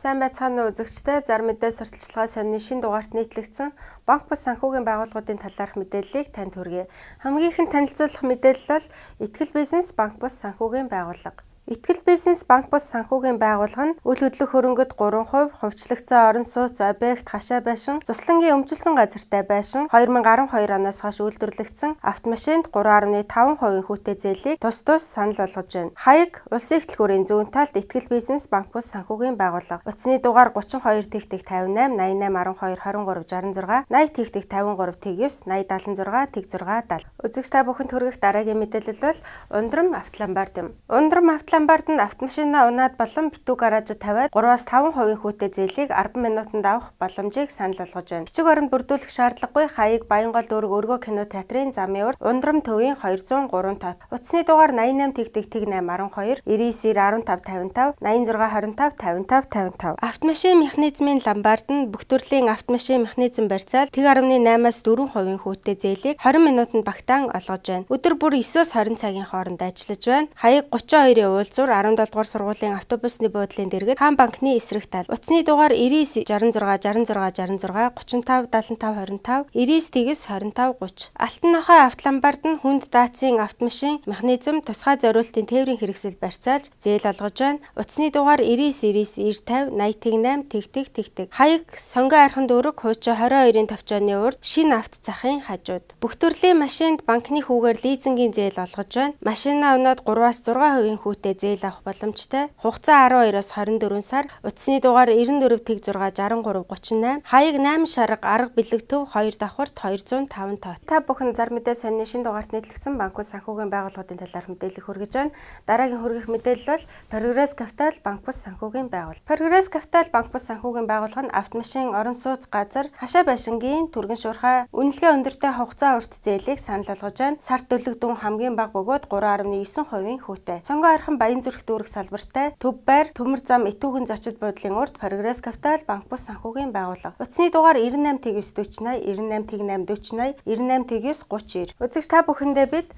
Сайн байцгаана уу үзэгчдээ. Зар мэдээ сурталчилгаа сонины шинэ дугаарт нийтлэгдсэн банк бус санхүүгийн байгууллагуудын талаарх мэдээллийг танд хүргэе. Хамгийн ихэнд танилцуулах мэдээлэл бол Итгэл бизнес банк бус санхүүгийн байгууллага. Итгэл бизнес банк бус санхүүгийн байгууллага нь үйл хөдлөх хөрөнгөд 3%, хувьчлагдсан орон сууц, объект, хашаа байшин, цуслангийн өмчлсөн газартай байшин 2012 оноос хойш үйлдвэрлэгдсэн автомашинд 3.5% хүүтэй зээлийг тус санал болгож байна. Хаяг улсын эхлэлгүүрийн зүүн талд Итгэл бизнес банк бус санхүүгийн байгууллага. Утасны дугаар 32 тэгтэг 58 88 12 23 66 80 тэгтэг 53 тэгс 80 76 тэг 6 70. Үзэгч та бүхэнд хүргэх дараагийн мэдээлэл бол Ундрам автоломбард юм. Ундрам автоломбард нь автомашинаа унаад болон битүү гаражид тавиад 3-5% хүүтэй зээлийг 10 минутанд авах боломжийг санал болгож байна. Бичиг баримт бүрдүүлэх шаардлагагүй хаяг Баянгол дүүрэг өргөө кино театрын замын урд Ундрам төвийн 203 тат. Утасны дугаар 88 тэгтэг тэг 8 12 99 15 55 86 25 55 55. Автомашин механизмын ламбард нь бүх төрлийн автомашин механизм барьцаал тэг 1.8-аас 4% хүүтэй зээлийг 20 минутанд багтаан олгож байна. Өдөр бүр 9-өөс 20 цагийн хооронд ажиллаж байна. Хаяг 32-ийн уулзвар 17 дугаар сургуулийн автобусны буудлын дэргэд Хаан банкны эсрэг тал. Утасны дугаар 99 66 66 65 75 25 25 99 тэгс 25 30. Алтан нохой автоломбард нь хүнд даацын автомашин механизм тусгай зориултын тээврийн хэрэгсэл барьцаалж зээл олгож байна. Утасны дугаар 99 99 90 50 80 тэгтэг. Хаяг сонгон архан дүүрэг хуучин 22-ын товчооны урд шинэ авто захын хажууд. Бүх төрлийн машинд банкны хүүгээр лизингийн зээл олгож байна. Машинаа унаад 3-аас 6% хүүтэй зээл авах боломжтой. Хугацаа 12-оос 24 сар. Утасны дугаар 94 тэг 6 63 38. Хаяг 8 шарга арга бэлэг төв 2 давхарт 205 тот. Та бүхэн зар мэдээ сонины шинэ дугаарт нийтлэгдсэн банк бус санхүүгийн байгууллагуудын талаарх мэдээлэл хүргэж байна. Дараагийн хүргэх мэдээлэл бол Прогресс Капитал банк бус санхүүгийн байгууллага. Прогресс Капитал банк бус санхүүгийн байгууллага нь автомашин орон сууц газар хашаа байшингийн түргэн шуурхай үнэлгээ өндөртэй хугацаа урт зээлийг санал болгож байна. Сард төлөгдөн хамгийн бага бөгөөд 3.9% хүүтэй. Сонгон архан Баян зүрх дүүрэг салбартай төв байр төмөр зам Итүүхэн зочид буудлын урд Прогресс Капитал банк бус санхүүгийн байгууллага. Утасны дугаар 98 тэгс 40 80 98 тэг 8 40 80 98 тэгс 30 90. Үзэгч та бүхэндээ бид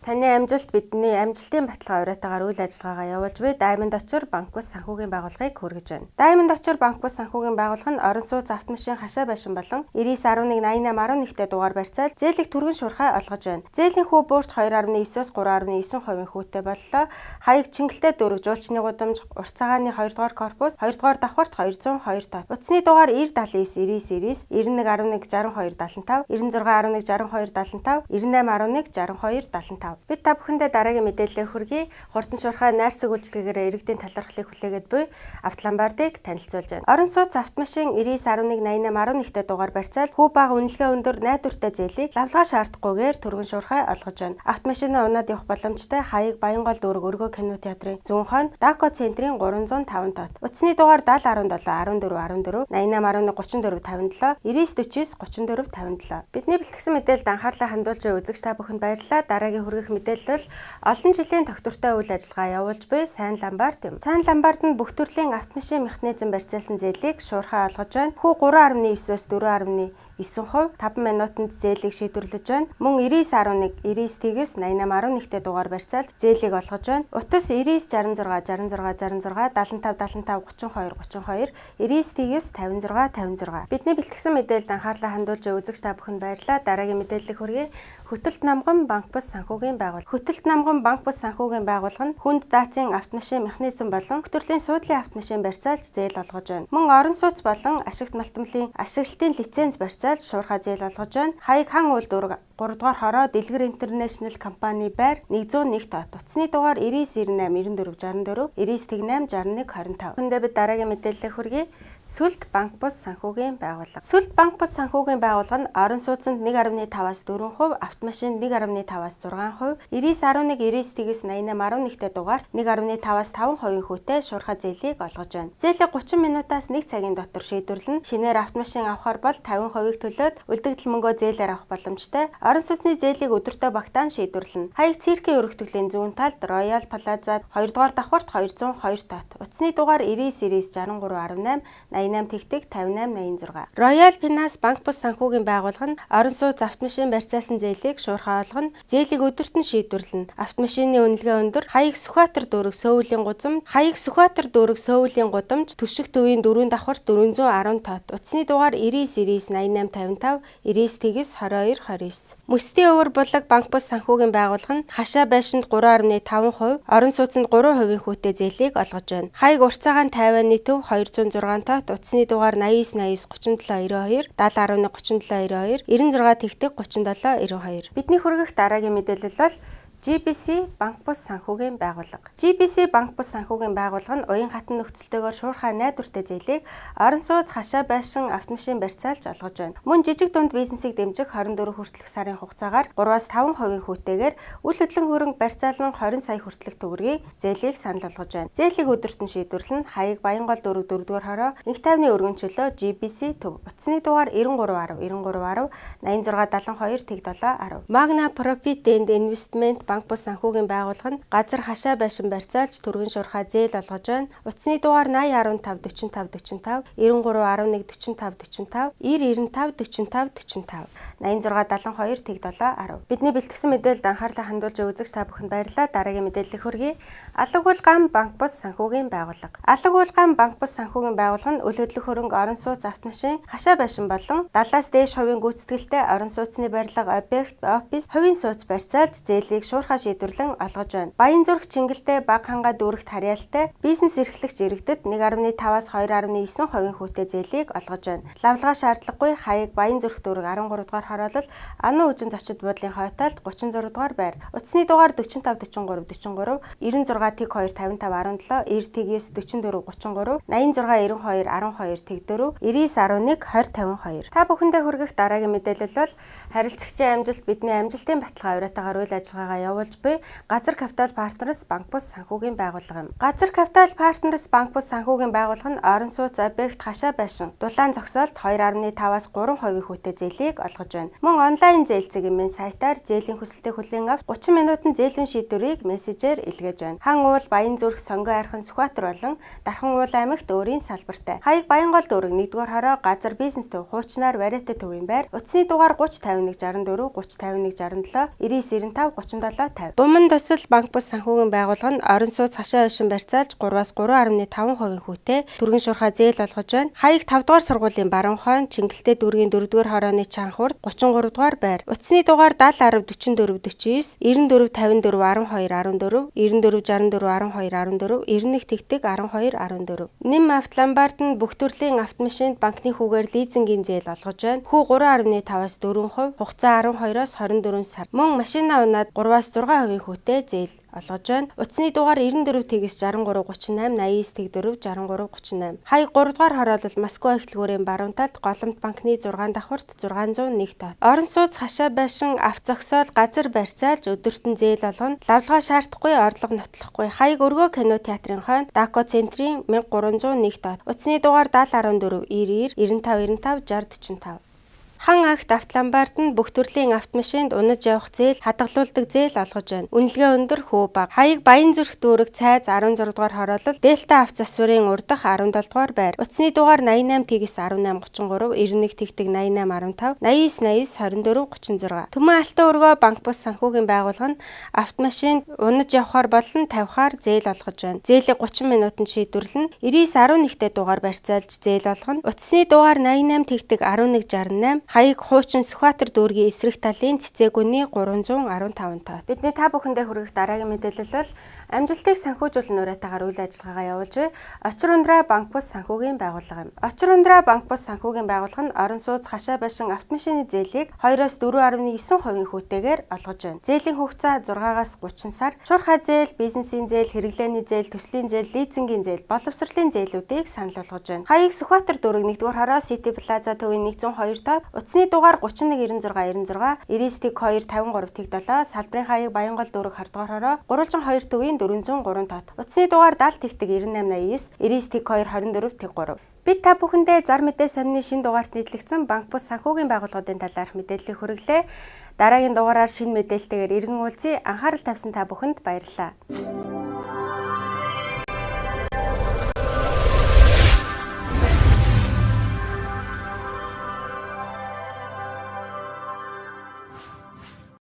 таны амжилт бидний амжилтын баталгаа уриатаагаар үйл ажиллагаагаа явуулж буй Diamond Очор банк бус санхүүгийн байгууллагыг хүргэж байна. Diamond Очор банк бус санхүүгийн байгууллага нь орон сууц автомашин хашаа байшин болон 99 11 88 11-тэй дугаар барьцаал зээлийг түргэн шуурхай олгож байна. Зээлийн хүү буурч 2.9-өөс 3.9% хүүтэй боллоо. Хаяг Чингэлтэй дүүрэг жуулчны гудамж урт цагааны 2 дугаар корпус 2 дугаар давхарт 202 тат. Утасны дугаар 90 79 99 91 11 62 75 96 11 62 75 98 11 62 75. Бид та бүхэндээ дараагийн мэдээлэл хүргэе. Хурдан шуурхай найрсаг үйлчлэгээр иргэдийн талархлыг хүлээгээд буй автоломбардыг танилцуулж байна. Орон сууц автомашин 99 11 88 11-тэй дугаар барьцаал хүү бага үнэлгээ өндөр найдвартай зээлийг лавлгаа шаардахгүйгээр түргэн шуурхай олгож байна. Автомашинаа унаад явах боломжтой хаяг Баянгол дүүрэг өргөө кино театрын зүүн хойно Дако центрийн 305 тот. Утасны дугаар 70 17 14 14 88 11 34 57 99 49 34 57. Бидний бэлтгэсэн мэдээлэлд анхаарлаа хандуулж буй үзэгч та бүхэнд баярлалаа. Дараагийн хүргэх мэдээлэл олон жилийн тогтвортой үйл ажиллагаа явуулж буй Сайн ламбард юм. Сайн ламбард нь бүх төрлийн автомашин механизм барьцаалсан зээлийг шуурхай олгож байна. Хүү 3.9-өөс 4.9% 5 минутанд зээлийг шийдвэрлэж байна. Мөн 99 11 99 тэгс 88 11-тэй дугаар барьцаалж зээлийг олгож байна. Утас 99 66 66 66 75 75 32 32 99 тэгс 56 56. Бидний бэлтгэсэн мэдээлэлд анхаарлаа хандуулж үзэгч та бүхэнд баярлалаа. Дараагийн мэдээллийг хүргэе. Хөтөлт намган банк бус санхүүгийн байгууллага. Хөтөлт намган банк бус санхүүгийн байгууллага нь хүнд даацын автомашин механизм болон төрлийн суудлын автомашин барьцаалж зээл олгож байна. Мөн орон сууц болон ашигт малтмлын ашиглалтын лиценз барьцаалж шуурхай зээл олгож байна. Хаяг Хан уул дүүрэг 3 дугаар хороо Дэлгэр Интернэшнл компани байр 101 тот. Утасны дугаар 99 98 94 64 99 8 61 25. Хүндээ бид дараагийн мэдээлэл хүргэе. Сүлд банк бус санхүүгийн байгууллага. Сүлд банк бус санхүүгийн байгууллага нь орон сууцанд 1.5-аас 4%, автомашин 1.5-аас 6%, 99 11 99 тэгс 88 11-тэй дугаарт 1.5-аас 5% хүүтэй шуурхай зээлийг олгож байна. Зээлийг 30 минутаас 1 цагийн дотор шийдвэрлэнэ. Шинээр автомашин авахар бол 50%-ийг төлөөд үлдэгдэл мөнгөө зээлээр авах боломжтой. Орон сууцны зээлийг өдөртөө багтаан шийдвэрлэнэ. Хаяг циркийн өргөтгөлийн зүүн талд Royal Plaza 2 дугаар давхарт 202 тот. Утасны дугаар 99 99 63 18 88 тэгтэг 5886. Royal Finance банк бус санхүүгийн байгууллага нь орон сууц автомашин барьцаасан зээлийг шуурхай олгоно, зээлийг өдөрт нь шийдвэрлэнэ. Автомашины үнэлгээ өндөр, хаяг Сүхбаатар дүүрэг сөөвлийн гудамж, Түшиг төвийн 4 давхар 410 тот. Утасны дугаар 99 88 55 99 Мөсдийн өвөр булаг банк бус санхүүгийн байгууллага нь хашаа байшинд 3.5%, орон сууцнд 3% хүүтэй зээлийг олгож байна. Хаяг уртцаагаан 50-ны төв 206 тот, утасны дугаар 89 89 37 92, 70 11 37 92, 96 тэгтэг 37 92. Бидний хүргэх дараагийн мэдээлэл бол GBC банк бус санхүүгийн байгууллага. GBC банк бус санхүүгийн байгууллага нь уян хатан нөхцөлтэйгээр шуурхай найдвартай зээлийг орон сууц хашаа байшин автомашин барьцаалж олгож байна. Мөн жижиг дунд бизнесийг дэмжих 24 хүртэлх сарын хугацаагаар 3-5% хүүтэйгээр үл хөдлөн хөрөнгө барьцаалан 20 сая хүртэлх төгрөгийн зээлийг санал болгож байна. Зээлийг өдөрт нь шийдвэрлэн хаяг Баянгол дүүрэг 4-р хороо инх тайвны өргөнчлөө GBC төв. Утасны дугаар 9310 9310 8672 710. Magna Profit and Investment банк бус санхүүгийн байгууллага нь газар хашаа байшин барьцаалж түргэн шуурхай зээл олгож байна. Утасны дугаар 8015 45 45 9311 45 45 9095 45 45 8672 710. Бидний бэлтгэсэн мэдээлэлд анхаарлаа хандуулж үзэгч та бүхэнд баярлалаа. Дараагийн мэдээллийг хүргэе. Аллагуулган банк бус санхүүгийн байгууллага. Аллагуулган банк бус санхүүгийн байгууллага нь үл хөдлөх хөрөнгө орон сууц автомашин хашаа байшин болон 70-аас дээш хувийн гүйцэтгэлтэй орон сууцны барилга, объект, офис, хувийн сууц барьцаалж зээлийг шуурхай шийдвэрлэн олгож байна. Баян зүрх Чингэлтэй баг хангаа дүүрэгт харьяалтай бизнес эрхлэгч иргэдэд 1.5-аас 2.9% хүүтэй зээлийг олгож байна. Лавлгаа шаардлагагүй хаяг Баян зүрх дүүрэг 13 дугаар хороолол Ануу үжин зочид буудлын хойтолд 36 дугаар байр. Утасны дугаар 45 43 43 96 тэг 2 55 17 90 тэг 9 44 33 86 92 12 тэг 4 99 11 20 52. Та бүхэндээ хүргэх дараагийн мэдээлэл бол харилцагчийн амжилт бидний амжилтын баталгаа авираатаагаар үйл ажиллагаагаа явуулж буй Газар Капитал Партнерс банк бус санхүүгийн байгууллага юм. Газар Капитал Партнерс банк бус санхүүгийн байгууллага нь орон сууц объект хашаа байшин дулаан зогсоолт 2.5-аас 3% хүүтэй зээлийг олгож байна. Мөн онлайн зээл зэгмийн сайтаар зээлийн хүсэлтийг хүлээн авч 30 минутанд зээлийн шийдвэрийг мессежээр илгээж байна. Хан уул Баян зүрх Сонгой айрхан Сүхбаатар болон Дархан уул аймагт өөрийн салбартай. Хаяг Баянгол дүүрэг 1-р хороо газар бизнес төв хуучнаар вариатай төвийн байр. Утасны дугаар 30 51 64 30 51 67 99 95 37 50. Буман тусал банк бус санхүүгийн байгууллага нь орон сууц хашаа байшин барьцаалж 3-аас 3.5% хүүтэй түргэн шуурхай зээл олгож байна. Хаяг 5-р сургуулийн баруун хойно Чингэлтэй дүүргийн 4-р хорооны чанхурд 33 дугаар байр. Утасны дугаар 70 10 44 49 94 54 12 14 94 64 12 14 91 тэгтэг 12 14. Нэм автоломбард нь бүх төрлийн автомашинд банкны хүүгээр лизингийн зээл олгож байна. Хүү 3.5-аас 4%, хугацаа 12-оос 24 сар. Мөн машина унаад 3-аас 6% хүүтэй зээл олгож байна. Утасны дугаар 94 тэгс 63 38 89 тэг 4 63 38. Хаяг 3 дугаар хороолол Москва эхлэлгүүрийн баруун талд Голомт банкны 6 давхарт 601 тот. Орон сууц хашаа байшин авто зогсоол газар барьцаалж өдөртөн зээл олгоно. Лавлгаа шаардахгүй, орлого нотлохгүй. Хаяг өргөө кино театрын хойно Дако центрийн 1301 тот. Утасны дугаар 70 14 90 95 60 45. Хан агт автоломбард нь бүх төрлийн автомашинд унаж явах зээл, хадгалуулдаг зээл олгож байна. Үнэлгээ өндөр, хөө бага. Хаяг Баян зүрх дүүрэг цайз 16 дугаар хороолол Дельта авто засварын урдах 17 дугаар байр. Утасны дугаар 88 тэгс 18 33 91 тэгтэг 88 15 89 89 24 36. Төмөн Алтан өргөө банк бус санхүүгийн байгууллага нь автомашинд унаж явахаар болон тавихаар зээл олгож байна. Зээлийг 30 минутанд шийдвэрлэнэ. 99 11-т дугаар барьцаалж зээл олгоно. Утасны дугаар 88 тэгтэг 1168 хаяг хуучин Сүхбаатар дүүргийн эсрэг талын цэцэгүний 315 тот. Бидний та бүхэндээ хүргэх дараагийн мэдээлэл бол амжилтыг санхүүжүүлэн уриатаагаар үйл ажиллагаагаа явуулж буй Очир ундраа банк бус санхүүгийн байгууллага юм. Очир ундраа банк бус санхүүгийн байгууллага нь орон сууц хашаа байшин автомашины зээлийг 2-оос 4.9% хүүтэйгээр олгож байна. Зээлийн хугацаа 6-аас 30 сар. Шуурхай зээл, бизнесийн зээл, хэрэглээний зээл, төслийн зээл, лизингийн зээл, боловсролын зээлүүдийг санал болгож байна. Хаяг Сүхбаатар дүүрэг 1-р хороо Сити Плаза төвийн 102 тот. Утасны дугаар 31 96 99 тэг 2 53 тэг 7. Салбарын хаяг Баянгол дүүрэг 20-р хороо Гурвалжин 2 төвийн 403 тот. Утасны дугаар 70 тэгтэг 98 89 99 тэг 2 24 тэг 3. Бид та бүхэндээ зар мэдээ сонины шинэ дугаарт нийтлэгдсэн банк бус санхүүгийн байгууллагуудын талаарх мэдээллийг хүргэлээ. Дараагийн дугаараар шинэ мэдээлэлтэйгээр иргэн уулзъя. Анхаарал тавьсан та бүхэнд баярлалаа.